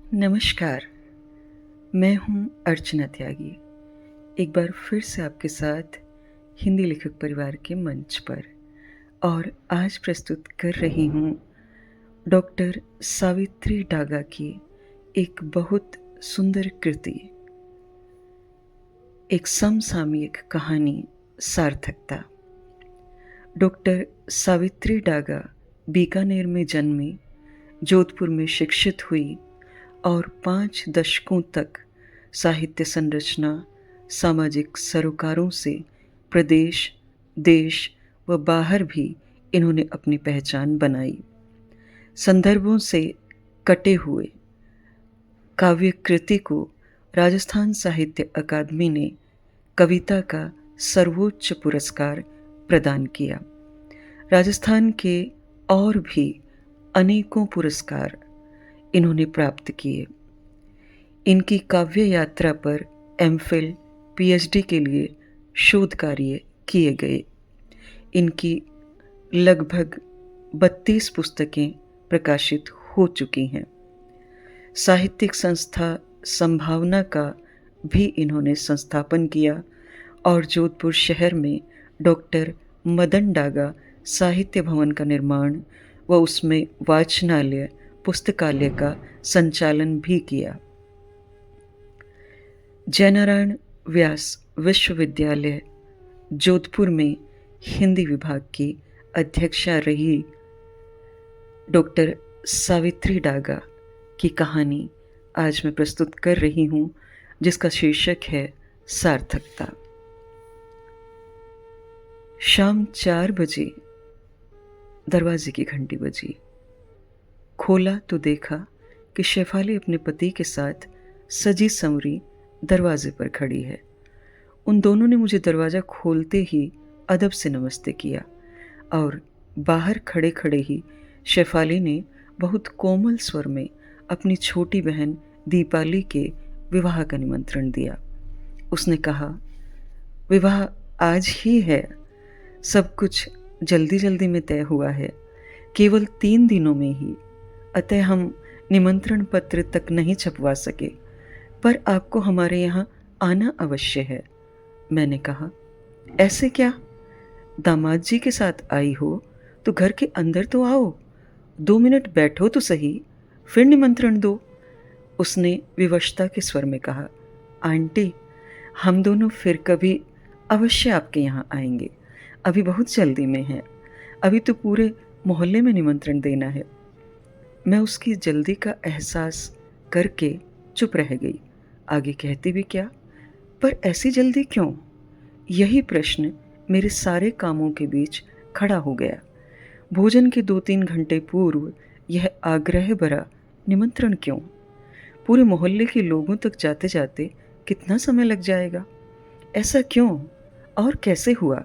नमस्कार, मैं हूँ अर्चना त्यागी। एक बार फिर से आपके साथ हिंदी लेखक परिवार के मंच पर और आज प्रस्तुत कर रही हूँ डॉक्टर सावित्री डागा की एक बहुत सुंदर कृति, एक समसामयिक कहानी सार्थकता। डॉक्टर सावित्री डागा बीकानेर में जन्मी, जोधपुर में शिक्षित हुई और 5 दशकों तक साहित्य संरचना, सामाजिक सरोकारों से प्रदेश, देश व बाहर भी इन्होंने अपनी पहचान बनाई। संदर्भों से कटे हुए काव्य कृति को राजस्थान साहित्य अकादमी ने कविता का सर्वोच्च पुरस्कार प्रदान किया। राजस्थान के और भी अनेकों पुरस्कार इन्होंने प्राप्त किए। इनकी काव्य यात्रा पर एमफिल, पीएचडी के लिए शोध कार्य किए गए। इनकी लगभग 32 पुस्तकें प्रकाशित हो चुकी हैं। साहित्यिक संस्था संभावना का भी इन्होंने संस्थापन किया और जोधपुर शहर में डॉक्टर मदन डागा साहित्य भवन का निर्माण व उसमें वाचनालय, पुस्तकालय का संचालन भी किया। जयनारायण व्यास विश्वविद्यालय जोधपुर में हिंदी विभाग की अध्यक्षा रही डॉक्टर सावित्री डागा की कहानी आज मैं प्रस्तुत कर रही हूँ, जिसका शीर्षक है सार्थकता। शाम 4 बजे दरवाजे की घंटी बजी। खोला तो देखा कि शेफाली अपने पति के साथ सजी संवरी दरवाजे पर खड़ी है। उन दोनों ने मुझे दरवाज़ा खोलते ही अदब से नमस्ते किया और बाहर खड़े खड़े ही शेफाली ने बहुत कोमल स्वर में अपनी छोटी बहन दीपाली के विवाह का निमंत्रण दिया। उसने कहा, विवाह आज ही है, सब कुछ जल्दी जल्दी में तय हुआ है, केवल 3 दिनों में ही, अतः हम निमंत्रण पत्र तक नहीं छपवा सके, पर आपको हमारे यहाँ आना अवश्य है। मैंने कहा, ऐसे क्या? दामाद जी के साथ आई हो तो घर के अंदर तो आओ, 2 मिनट बैठो तो सही, फिर निमंत्रण दो। उसने विवशता के स्वर में कहा, आंटी, हम दोनों फिर कभी अवश्य आपके यहाँ आएंगे, अभी बहुत जल्दी में है, अभी तो पूरे मोहल्ले में निमंत्रण देना है। मैं उसकी जल्दी का एहसास करके चुप रह गई। आगे कहती भी क्या, पर ऐसी जल्दी क्यों? यही प्रश्न मेरे सारे कामों के बीच खड़ा हो गया। भोजन के 2-3 घंटे पूर्व यह आग्रह भरा निमंत्रण क्यों? पूरे मोहल्ले के लोगों तक जाते जाते कितना समय लग जाएगा? ऐसा क्यों और कैसे हुआ?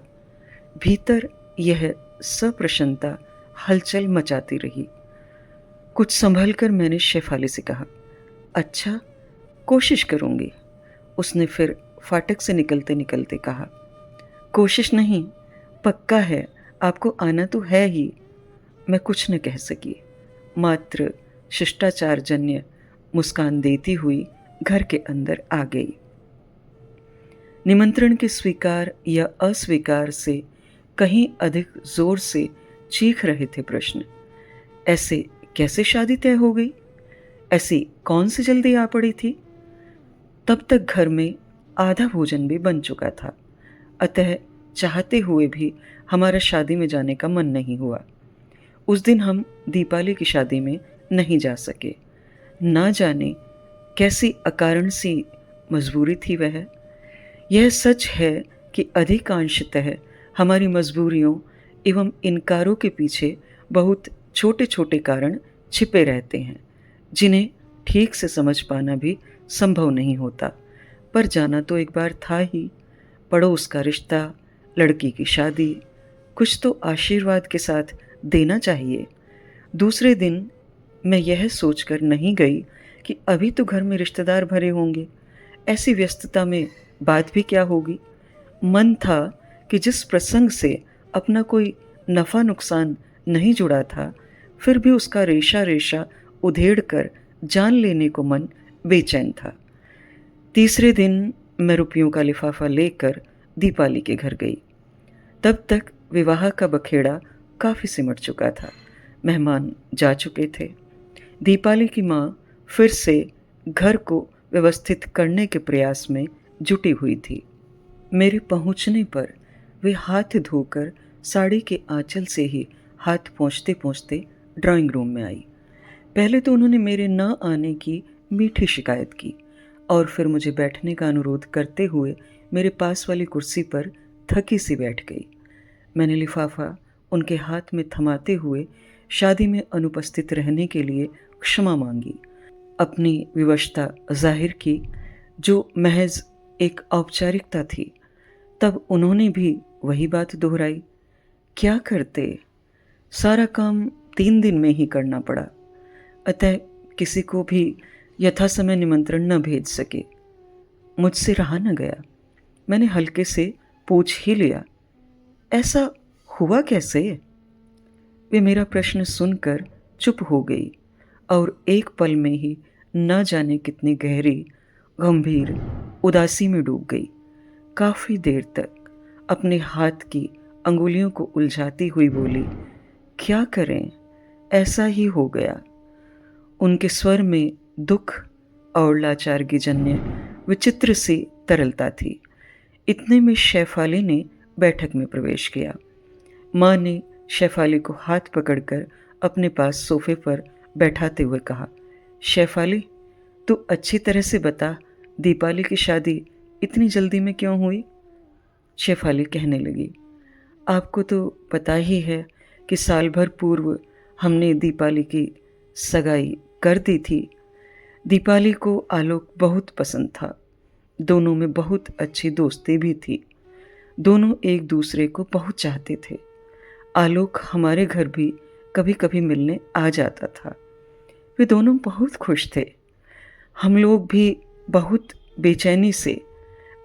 भीतर यह सप्रसन्नता हलचल मचाती रही। कुछ संभल कर मैंने शेफाली से कहा, अच्छा, कोशिश करूंगी। उसने फिर फाटक से निकलते निकलते कहा, कोशिश नहीं, पक्का है, आपको आना तो है ही। मैं कुछ न कह सकी, मात्र शिष्टाचारजन्य मुस्कान देती हुई घर के अंदर आ गई। निमंत्रण के स्वीकार या अस्वीकार से कहीं अधिक जोर से चीख रहे थे प्रश्न। ऐसे कैसे शादी तय हो गई? ऐसी कौन सी जल्दी आ पड़ी थी? तब तक घर में आधा भोजन भी बन चुका था, अतः चाहते हुए भी हमारा शादी में जाने का मन नहीं हुआ। उस दिन हम दीपाली की शादी में नहीं जा सके। ना जाने कैसी अकारण सी मजबूरी थी वह। यह सच है कि अधिकांशतः हमारी मजबूरियों एवं इनकारों के पीछे बहुत छोटे छोटे कारण छिपे रहते हैं, जिन्हें ठीक से समझ पाना भी संभव नहीं होता। पर जाना तो एक बार था ही। पड़ोस का रिश्ता, लड़की की शादी, कुछ तो आशीर्वाद के साथ देना चाहिए। दूसरे दिन मैं यह सोचकर नहीं गई कि अभी तो घर में रिश्तेदार भरे होंगे, ऐसी व्यस्तता में बात भी क्या होगी। मन था कि जिस प्रसंग से अपना कोई नफ़ा नुकसान नहीं जुड़ा था, फिर भी उसका रेशा रेशा उधेड़ कर जान लेने को मन बेचैन था। तीसरे दिन मैं रुपयों का लिफाफा लेकर दीपाली के घर गई। तब तक विवाह का बखेड़ा काफ़ी सिमट चुका था। मेहमान जा चुके थे। दीपाली की माँ फिर से घर को व्यवस्थित करने के प्रयास में जुटी हुई थी। मेरे पहुंचने पर वे हाथ धोकर साड़ी के आंचल से ही हाथ पोंछते पोंछते ड्राइंग रूम में आई। पहले तो उन्होंने मेरे न आने की मीठी शिकायत की और फिर मुझे बैठने का अनुरोध करते हुए मेरे पास वाली कुर्सी पर थकी सी बैठ गई। मैंने लिफाफा उनके हाथ में थमाते हुए शादी में अनुपस्थित रहने के लिए क्षमा मांगी, अपनी विवशता जाहिर की जो महज एक औपचारिकता थी। तब उन्होंने भी वही बात दोहराई। क्या करते, सारा काम 3 दिन में ही करना पड़ा, अतः किसी को भी यथासमय निमंत्रण न भेज सके। मुझसे रहा न गया। मैंने हल्के से पूछ ही लिया, ऐसा हुआ कैसे? वे मेरा प्रश्न सुनकर चुप हो गई और एक पल में ही न जाने कितनी गहरी गंभीर उदासी में डूब गई। काफ़ी देर तक अपने हाथ की अंगुलियों को उलझाती हुई बोली, क्या करें, ऐसा ही हो गया। उनके स्वर में दुख और लाचारगी जन्य विचित्र सी तरलता थी। इतने में शेफाली ने बैठक में प्रवेश किया। माँ ने शेफाली को हाथ पकड़कर अपने पास सोफे पर बैठाते हुए कहा, शेफाली, तू अच्छी तरह से बता, दीपाली की शादी इतनी जल्दी में क्यों हुई? शेफाली कहने लगी, आपको तो पता ही है कि साल भर पूर्व हमने दीपाली की सगाई कर दी थी। दीपाली को आलोक बहुत पसंद था। दोनों में बहुत अच्छी दोस्ती भी थी। दोनों एक दूसरे को बहुत चाहते थे। आलोक हमारे घर भी कभी कभी मिलने आ जाता था। वे दोनों बहुत खुश थे। हम लोग भी बहुत बेचैनी से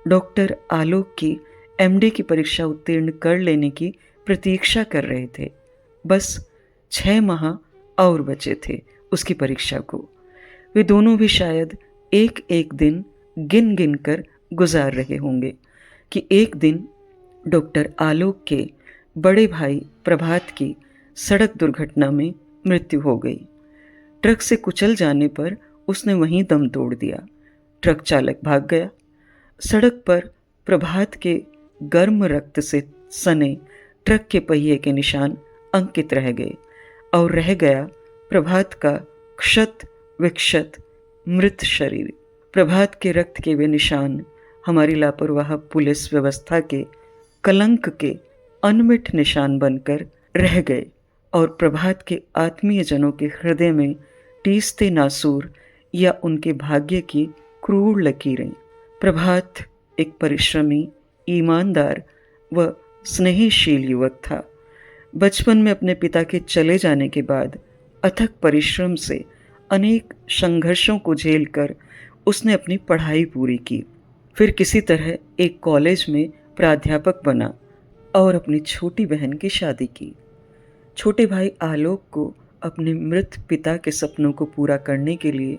डॉक्टर आलोक की एमडी की परीक्षा उत्तीर्ण कर लेने की प्रतीक्षा कर रहे थे। बस 6 माह और बचे थे उसकी परीक्षा को। वे दोनों भी शायद एक एक दिन गिन गिन कर गुजार रहे होंगे कि एक दिन डॉक्टर आलोक के बड़े भाई प्रभात की सड़क दुर्घटना में मृत्यु हो गई। ट्रक से कुचल जाने पर उसने वहीं दम तोड़ दिया। ट्रक चालक भाग गया। सड़क पर प्रभात के गर्म रक्त से सने ट्रक के पहिए के निशान अंकित रह गए और रह गया प्रभात का क्षत विक्षत मृत शरीर। प्रभात के रक्त के वे निशान हमारी लापरवाह पुलिस व्यवस्था के कलंक के अनमिट निशान बनकर रह गए और प्रभात के आत्मीय जनों के हृदय में टीसते नासूर या उनके भाग्य की क्रूर लकीरें। प्रभात एक परिश्रमी, ईमानदार व स्नेहशील युवक था। बचपन में अपने पिता के चले जाने के बाद अथक परिश्रम से अनेक संघर्षों को झेलकर उसने अपनी पढ़ाई पूरी की। फिर किसी तरह एक कॉलेज में प्राध्यापक बना और अपनी छोटी बहन की शादी की। छोटे भाई आलोक को अपने मृत पिता के सपनों को पूरा करने के लिए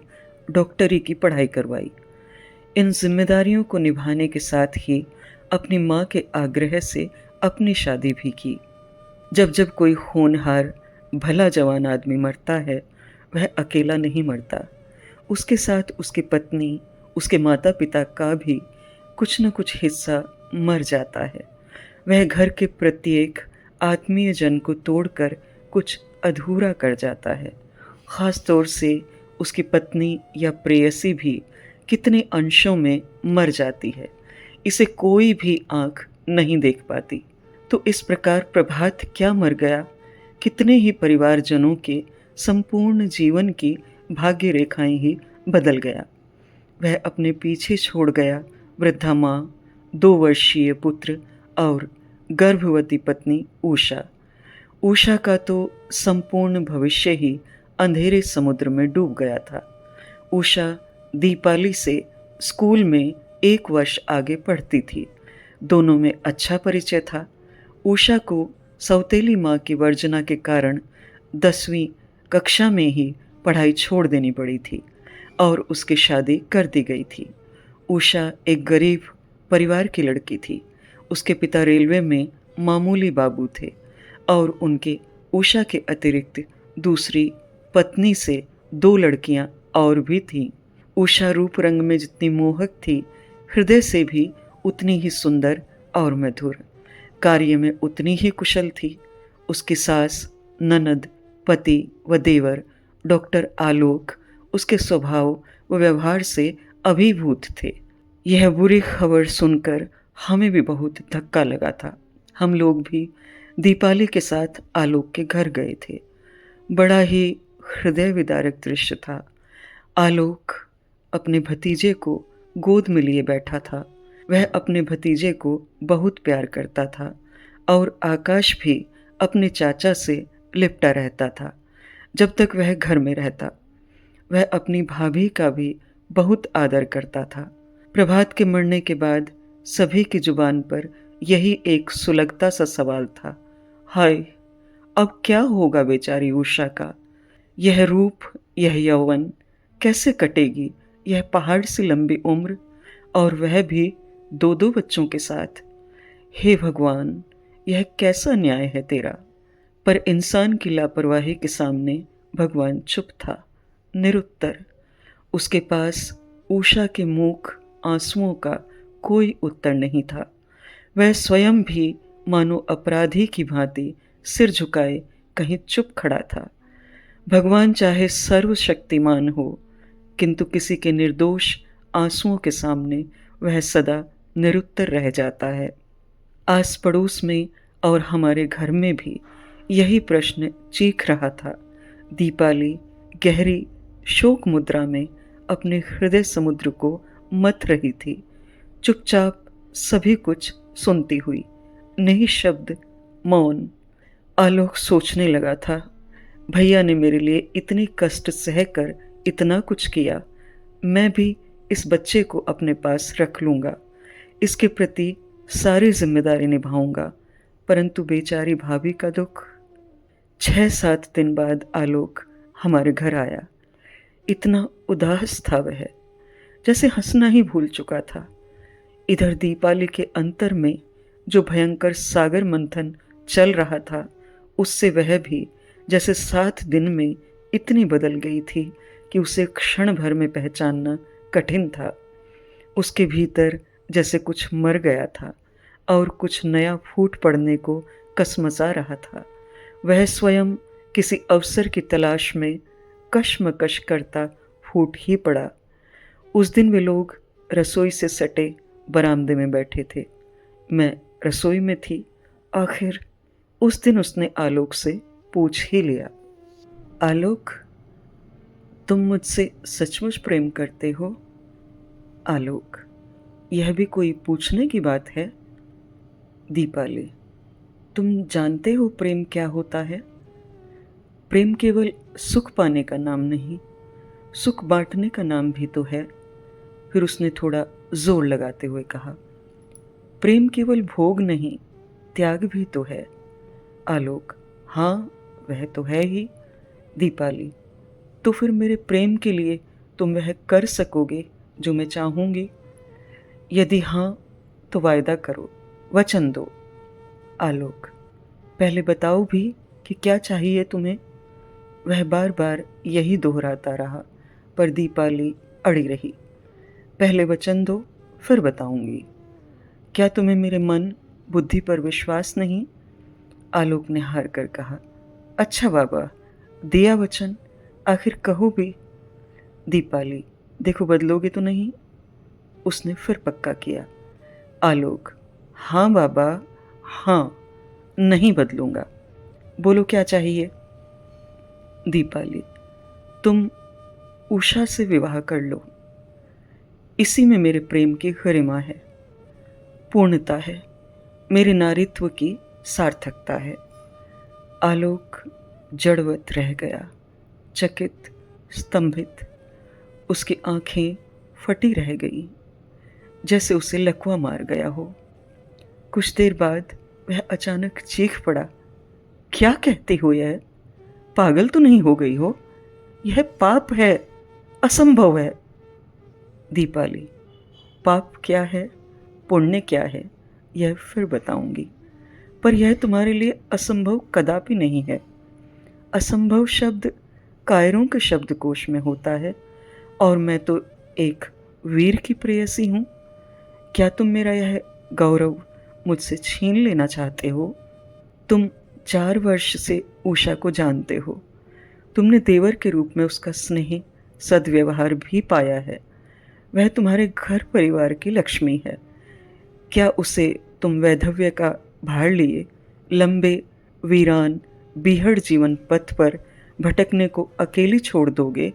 डॉक्टरी की पढ़ाई करवाई। इन जिम्मेदारियों को निभाने के साथ ही अपनी माँ के आग्रह से अपनी शादी भी की। जब जब कोई होनहार भला जवान आदमी मरता है, वह अकेला नहीं मरता। उसके साथ उसकी पत्नी, उसके माता पिता का भी कुछ न कुछ हिस्सा मर जाता है। वह घर के प्रत्येक आत्मीय जन को तोड़कर कुछ अधूरा कर जाता है। ख़ास तौर से उसकी पत्नी या प्रेयसी भी कितने अंशों में मर जाती है, इसे कोई भी आँख नहीं देख पाती। तो इस प्रकार प्रभात क्या मर गया, कितने ही परिवारजनों के संपूर्ण जीवन की भाग्य रेखाएं ही बदल गया। वह अपने पीछे छोड़ गया वृद्धा माँ, 2 वर्षीय पुत्र और गर्भवती पत्नी उषा। उषा का तो संपूर्ण भविष्य ही अंधेरे समुद्र में डूब गया था। उषा दीपाली से स्कूल में 1 वर्ष आगे पढ़ती थी। दोनों में अच्छा परिचय था। उषा को सौतेली माँ की वर्जना के कारण 10वीं कक्षा में ही पढ़ाई छोड़ देनी पड़ी थी। और उसकी शादी कर दी गई थी। उषा एक गरीब परिवार की लड़की थी। उसके पिता रेलवे में मामूली बाबू थे और उनके उषा के अतिरिक्त दूसरी पत्नी से 2 लड़कियां और भी थीं। उषा रूप रंग में जितनी मोहक थी, हृदय से भी उतनी ही सुंदर और मधुर। कार्य में उतनी ही कुशल थी। उसकी सास, ननद, पति व देवर डॉक्टर आलोक उसके स्वभाव व व्यवहार से अभिभूत थे। यह बुरी खबर सुनकर हमें भी बहुत धक्का लगा था। हम लोग भी दीपाली के साथ आलोक के घर गए थे। बड़ा ही हृदय विदारक दृश्य था। आलोक अपने भतीजे को गोद में लिए बैठा था। वह अपने भतीजे को बहुत प्यार करता था और आकाश भी अपने चाचा से लिपटा रहता था जब तक वह घर में रहता। वह अपनी भाभी का भी बहुत आदर करता था। प्रभात के मरने के बाद सभी की जुबान पर यही एक सुलगता सा सवाल था, हाय, अब क्या होगा बेचारी उषा का? यह रूप, यह यौवन कैसे कटेगी? यह पहाड़ से लंबी उम्र, और वह भी 2-2 बच्चों के साथ। हे भगवान, यह कैसा न्याय है तेरा? पर इंसान की लापरवाही के सामने भगवान चुप था, निरुत्तर। उसके पास उषा के मूक आंसुओं का कोई उत्तर नहीं था। वह स्वयं भी मानो अपराधी की भांति सिर झुकाए कहीं चुप खड़ा था। भगवान चाहे सर्वशक्तिमान हो, किंतु किसी के निर्दोष आंसुओं के सामने वह सदा निरुत्तर रह जाता है। आस पड़ोस में और हमारे घर में भी यही प्रश्न चीख रहा था। दीपाली गहरी शोक मुद्रा में अपने हृदय समुद्र को मथ रही थी, चुपचाप सभी कुछ सुनती हुई, नहीं शब्द, मौन। आलोक सोचने लगा था, भैया ने मेरे लिए इतनी कष्ट सहकर इतना कुछ किया, मैं भी इस बच्चे को अपने पास रख लूँगा, इसके प्रति सारी जिम्मेदारी निभाऊंगा। परंतु बेचारी भाभी का दुख। 6-7 दिन बाद आलोक हमारे घर आया। इतना उदास था वह, जैसे हंसना ही भूल चुका था। इधर दीपाली के अंतर में जो भयंकर सागर मंथन चल रहा था, उससे वह भी जैसे 7 दिन में इतनी बदल गई थी कि उसे क्षण भर में पहचानना कठिन था। उसके भीतर जैसे कुछ मर गया था और कुछ नया फूट पड़ने को कसमसा रहा था। वह स्वयं किसी अवसर की तलाश में कशमकश करता फूट ही पड़ा। उस दिन वे लोग रसोई से सटे बरामदे में बैठे थे। मैं रसोई में थी। आखिर उस दिन उसने आलोक से पूछ ही लिया, आलोक, तुम मुझसे सचमुच प्रेम करते हो? आलोक, यह भी कोई पूछने की बात है? दीपाली, तुम जानते हो प्रेम क्या होता है? प्रेम केवल सुख पाने का नाम नहीं, सुख बांटने का नाम भी तो है। फिर उसने थोड़ा जोर लगाते हुए कहा, प्रेम केवल भोग नहीं, त्याग भी तो है। आलोक, हाँ, वह तो है ही। दीपाली, तो फिर मेरे प्रेम के लिए तुम वह कर सकोगे जो मैं चाहूँगी? यदि हाँ, तो वायदा करो, वचन दो। आलोक, पहले बताओ भी कि क्या चाहिए तुम्हें? वह बार बार यही दोहराता रहा, पर दीपाली अड़ी रही। पहले वचन दो, फिर बताऊंगी। क्या तुम्हें मेरे मन बुद्धि पर विश्वास नहीं? आलोक ने हार कर कहा, अच्छा बाबा, दिया वचन, आखिर कहो भी। दीपाली, देखो बदलोगे तो नहीं? उसने फिर पक्का किया। आलोक, हाँ बाबा, हाँ, नहीं बदलूंगा। बोलो क्या चाहिए? दीपाली, तुम उषा से विवाह कर लो। इसी में मेरे प्रेम की गरिमा है, पूर्णता है, मेरे नारीत्व की सार्थकता है। आलोक जड़वत रह गया, चकित, स्तंभित। उसकी आंखें फटी रह गईं, जैसे उसे लकवा मार गया हो। कुछ देर बाद वह अचानक चीख पड़ा, क्या कहती हो यह? पागल तो नहीं हो गई हो? यह पाप है। असंभव है। दीपाली, पाप क्या है, पुण्य क्या है, यह फिर बताऊंगी, पर यह तुम्हारे लिए असंभव कदापि नहीं है। असंभव शब्द कायरों के शब्दकोश में होता है, और मैं तो एक वीर की प्रेयसी हूँ। क्या तुम मेरा यह गौरव मुझसे छीन लेना चाहते हो? तुम 4 वर्ष से उषा को जानते हो। तुमने देवर के रूप में उसका स्नेह, सद्व्यवहार भी पाया है। वह तुम्हारे घर परिवार की लक्ष्मी है। क्या उसे तुम वैधव्य का भार लिए लंबे, वीरान, बीहड़ जीवन पथ पर भटकने को अकेली छोड़ दोगे,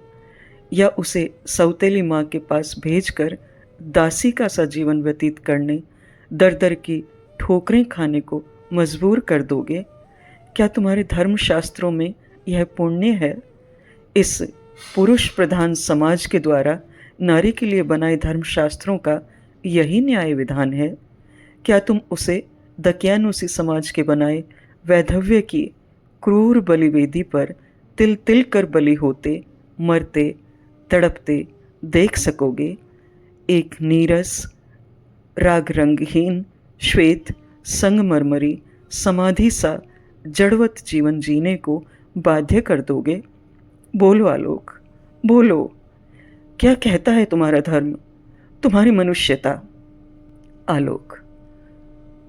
या उसे सौतेली माँ के पास भेजकर दासी का सा जीवन व्यतीत करने, दर दर की ठोकरें खाने को मजबूर कर दोगे? क्या तुम्हारे धर्मशास्त्रों में यह पुण्य है? इस पुरुष प्रधान समाज के द्वारा नारी के लिए बनाए धर्मशास्त्रों का यही न्याय विधान है? क्या तुम उसे दकियानुसी समाज के बनाए वैधव्य की क्रूर बलिवेदी पर तिल तिल कर बलि होते, मरते, तड़पते देख सकोगे? एक नीरस, राग रंगहीन, श्वेत, संगमरमरी समाधि सा जड़वत जीवन जीने को बाध्य कर दोगे? बोलो आलोक, बोलो, क्या कहता है तुम्हारा धर्म, तुम्हारी मनुष्यता? आलोक,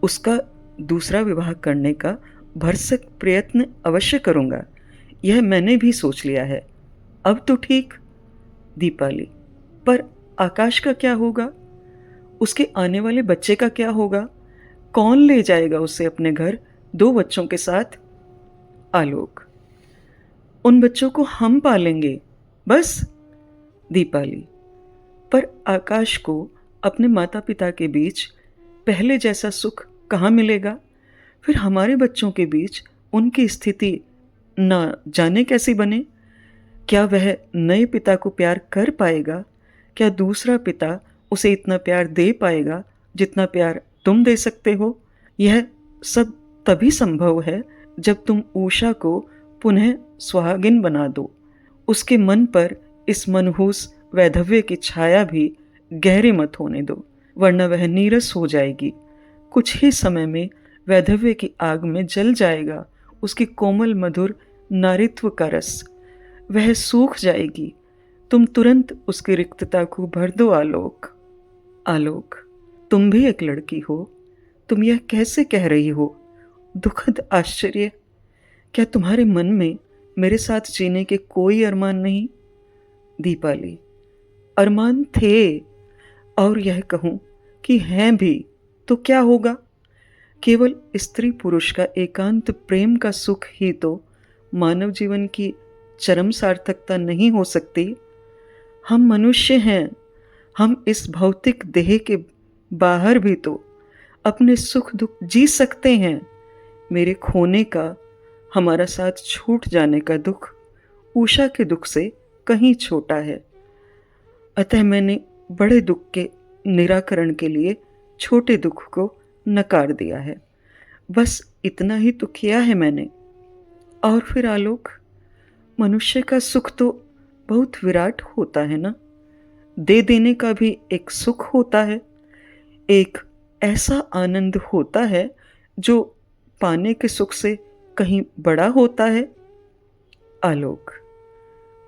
उसका दूसरा विवाह करने का भरसक प्रयत्न अवश्य करूंगा। यह मैंने भी सोच लिया है। अब तो ठीक। दीपाली, पर आकाश का क्या होगा? उसके आने वाले बच्चे का क्या होगा? कौन ले जाएगा उसे अपने घर 2 बच्चों के साथ? आलोक, उन बच्चों को हम पालेंगे, बस। दीपाली, पर आकाश को अपने माता पिता के बीच पहले जैसा सुख कहाँ मिलेगा? फिर हमारे बच्चों के बीच उनकी स्थिति न जाने कैसी बने। क्या वह नए पिता को प्यार कर पाएगा? क्या दूसरा पिता उसे इतना प्यार दे पाएगा जितना प्यार तुम दे सकते हो? यह सब तभी संभव है जब तुम उषा को पुनः सुहागिन बना दो। उसके मन पर इस मनहूस वैधव्य की छाया भी गहरे मत होने दो, वरना वह नीरस हो जाएगी। कुछ ही समय में वैधव्य की आग में जल जाएगा उसकी कोमल मधुर नारित्व का रस। वह सूख जाएगी। तुम तुरंत उसकी रिक्तता को भर दो आलोक। आलोक, तुम भी एक लड़की हो। तुम यह कैसे कह रही हो? दुखद आश्चर्य। क्या तुम्हारे मन में मेरे साथ जीने के कोई अरमान नहीं? दीपाली, अरमान थे, और यह कहूं कि हैं भी तो क्या होगा? केवल स्त्री पुरुष का एकांत प्रेम का सुख ही तो मानव जीवन की चरम सार्थकता नहीं हो सकती। हम मनुष्य हैं। हम इस भौतिक देह के बाहर भी तो अपने सुख दुख जी सकते हैं। मेरे खोने का, हमारा साथ छूट जाने का दुख उषा के दुख से कहीं छोटा है। अतः मैंने बड़े दुख के निराकरण के लिए छोटे दुख को नकार दिया है। बस इतना ही तो किया है मैंने। और फिर आलोक, मनुष्य का सुख तो बहुत विराट होता है ना। दे देने का भी एक सुख होता है। एक ऐसा आनंद होता है जो पाने के सुख से कहीं बड़ा होता है। आलोक,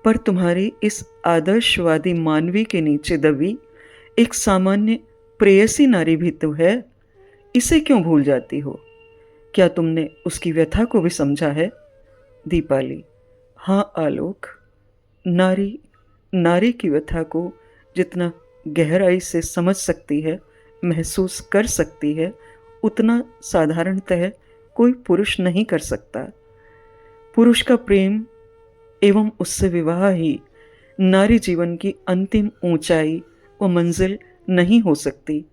पर तुम्हारी इस आदर्शवादी मानवी के नीचे दबी एक सामान्य प्रेयसी नारी भी तो है। इसे क्यों भूल जाती हो? क्या तुमने उसकी व्यथा को भी समझा है? दीपाली, हाँ आलोक, नारी नारी की व्यथा को जितना गहराई से समझ सकती है, महसूस कर सकती है, उतना साधारणतः कोई पुरुष नहीं कर सकता। पुरुष का प्रेम एवं उससे विवाह ही नारी जीवन की अंतिम ऊंचाई व मंजिल नहीं हो सकती।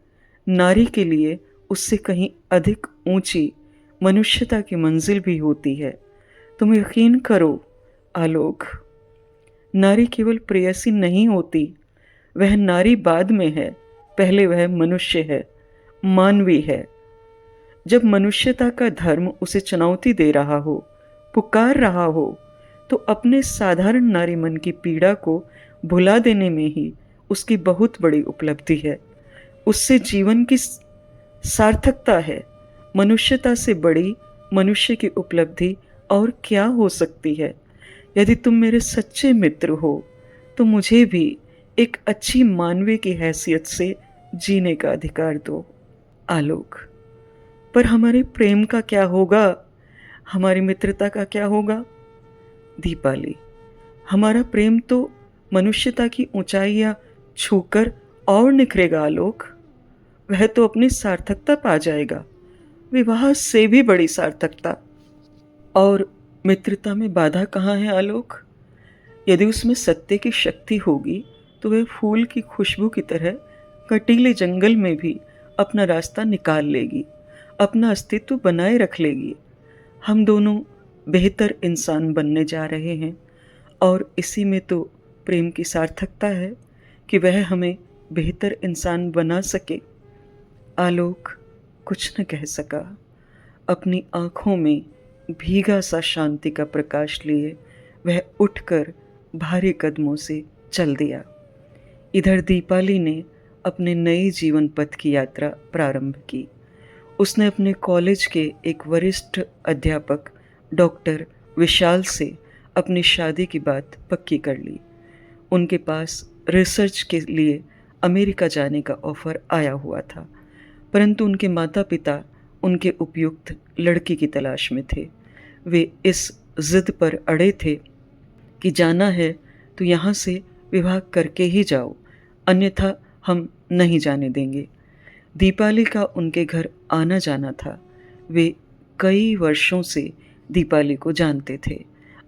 नारी के लिए उससे कहीं अधिक ऊंची मनुष्यता की मंजिल भी होती है। तुम यकीन करो आलोक, नारी केवल प्रेयसी नहीं होती। वह नारी बाद में है, पहले वह मनुष्य है, मानवी है। जब मनुष्यता का धर्म उसे चुनौती दे रहा हो, पुकार रहा हो, तो अपने साधारण नारी मन की पीड़ा को भुला देने में ही उसकी बहुत बड़ी उपलब्धि है। उससे जीवन की सार्थकता है। मनुष्यता से बड़ी मनुष्य की उपलब्धि और क्या हो सकती है। यदि तुम मेरे सच्चे मित्र हो तो मुझे भी एक अच्छी मानवीय की हैसियत से जीने का अधिकार दो। आलोक, पर हमारे प्रेम का क्या होगा? हमारी मित्रता का क्या होगा? दीपाली, हमारा प्रेम तो मनुष्यता की ऊंचाइयां छूकर और निखरेगा आलोक। वह तो अपनी सार्थकता पा जाएगा, विवाह से भी बड़ी सार्थकता। और मित्रता में बाधा कहाँ है आलोक? यदि उसमें सत्य की शक्ति होगी तो वह फूल की खुशबू की तरह कटीले जंगल में भी अपना रास्ता निकाल लेगी, अपना अस्तित्व बनाए रख लेगी। हम दोनों बेहतर इंसान बनने जा रहे हैं और इसी में तो प्रेम की सार्थकता है कि वह हमें बेहतर इंसान बना सके। आलोक कुछ न कह सका। अपनी आंखों में भीगा सा शांति का प्रकाश लिए वह उठकर भारी कदमों से चल दिया। इधर दीपाली ने अपने नए जीवन पथ की यात्रा प्रारंभ की। उसने अपने कॉलेज के एक वरिष्ठ अध्यापक डॉक्टर विशाल से अपनी शादी की बात पक्की कर ली। उनके पास रिसर्च के लिए अमेरिका जाने का ऑफर आया हुआ था, परंतु उनके माता पिता उनके उपयुक्त लड़की की तलाश में थे। वे इस जिद पर अड़े थे कि जाना है तो यहाँ से विवाह करके ही जाओ, अन्यथा हम नहीं जाने देंगे। दीपाली का उनके घर आना जाना था। वे कई वर्षों से दीपाली को जानते थे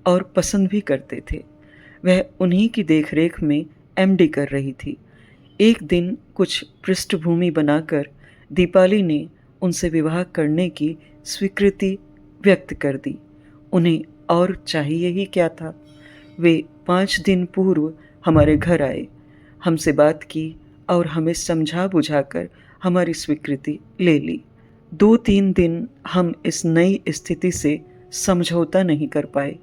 और पसंद भी करते थे। वह उन्हीं की देखरेख में एमडी कर रही थी। एक दिन कुछ पृष्ठभूमि बनाकर दीपाली ने उनसे विवाह करने की स्वीकृति व्यक्त कर दी। उन्हें और चाहिए ही क्या था। वे 5 दिन पूर्व हमारे घर आए, हमसे बात की और हमें समझा बुझाकर हमारी स्वीकृति ले ली। 2-3 दिन हम इस नई स्थिति से समझौता नहीं कर पाए।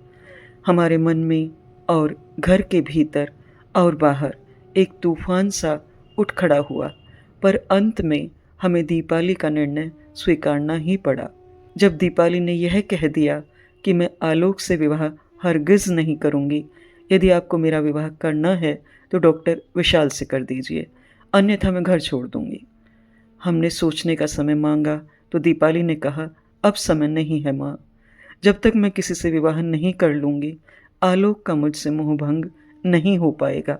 हमारे मन में और घर के भीतर और बाहर एक तूफान सा उठ खड़ा हुआ, पर अंत में हमें दीपाली का निर्णय स्वीकारना ही पड़ा। जब दीपाली ने यह कह दिया कि मैं आलोक से विवाह हरगिज नहीं करूंगी, यदि आपको मेरा विवाह करना है तो डॉक्टर विशाल से कर दीजिए, अन्यथा मैं घर छोड़ दूंगी। हमने सोचने का समय मांगा तो दीपाली ने कहा, अब समय नहीं है माँ। जब तक मैं किसी से विवाह नहीं कर लूँगी, आलोक का मुझसे मोहभंग नहीं हो पाएगा।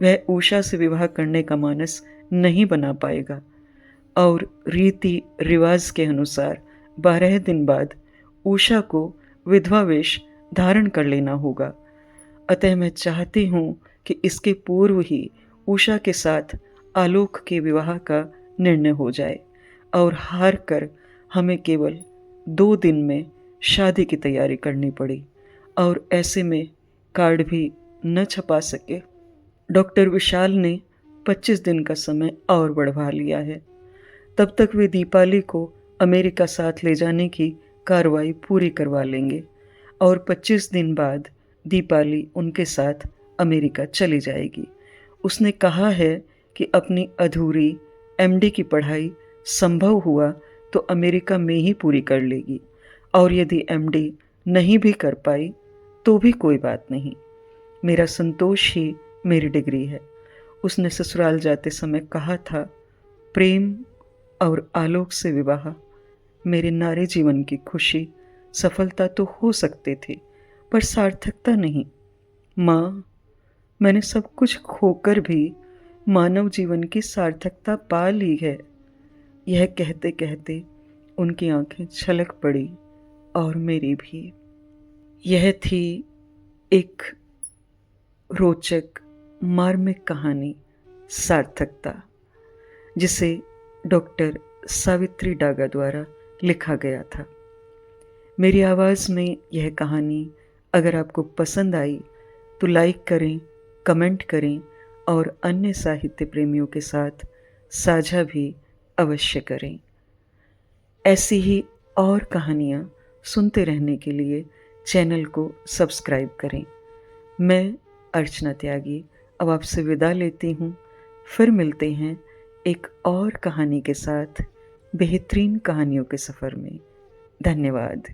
वह उषा से विवाह करने का मानस नहीं बना पाएगा और रीति रिवाज के अनुसार 12 दिन बाद उषा को विधवा वेश धारण कर लेना होगा। अतः मैं चाहती हूँ कि इसके पूर्व ही उषा के साथ आलोक के विवाह का निर्णय हो जाए और हार कर हमें केवल 2 दिन में शादी की तैयारी करनी पड़ी और ऐसे में कार्ड भी न छपा सके। डॉक्टर विशाल ने 25 दिन का समय और बढ़वा लिया है। तब तक वे दीपाली को अमेरिका साथ ले जाने की कार्रवाई पूरी करवा लेंगे और 25 दिन बाद दीपाली उनके साथ अमेरिका चली जाएगी। उसने कहा है कि अपनी अधूरी एमडी की पढ़ाई संभव हुआ तो अमेरिका में ही पूरी कर लेगी और यदि एमडी नहीं भी कर पाई तो भी कोई बात नहीं, मेरा संतोष ही मेरी डिग्री है। उसने ससुराल जाते समय कहा था, प्रेम और आलोक से विवाह मेरे नारी जीवन की खुशी सफलता तो हो सकते थे पर सार्थकता नहीं। माँ, मैंने सब कुछ खोकर भी मानव जीवन की सार्थकता पा ली है। यह कहते कहते उनकी आंखें छलक पड़ी और मेरी भी। यह थी एक रोचक मार्मिक कहानी सार्थकता, जिसे डॉक्टर सावित्री डागा द्वारा लिखा गया था। मेरी आवाज़ में यह कहानी अगर आपको पसंद आई तो लाइक करें, कमेंट करें और अन्य साहित्य प्रेमियों के साथ साझा भी अवश्य करें। ऐसी ही और कहानियाँ सुनते रहने के लिए चैनल को सब्सक्राइब करें। मैं अर्चना त्यागी अब आपसे विदा लेती हूँ। फिर मिलते हैं एक और कहानी के साथ बेहतरीन कहानियों के सफ़र में। धन्यवाद।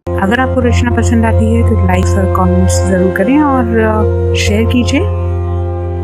अगर आपको रचना पसंद आती है तो लाइक और कमेंट्स ज़रूर करें और शेयर कीजिए।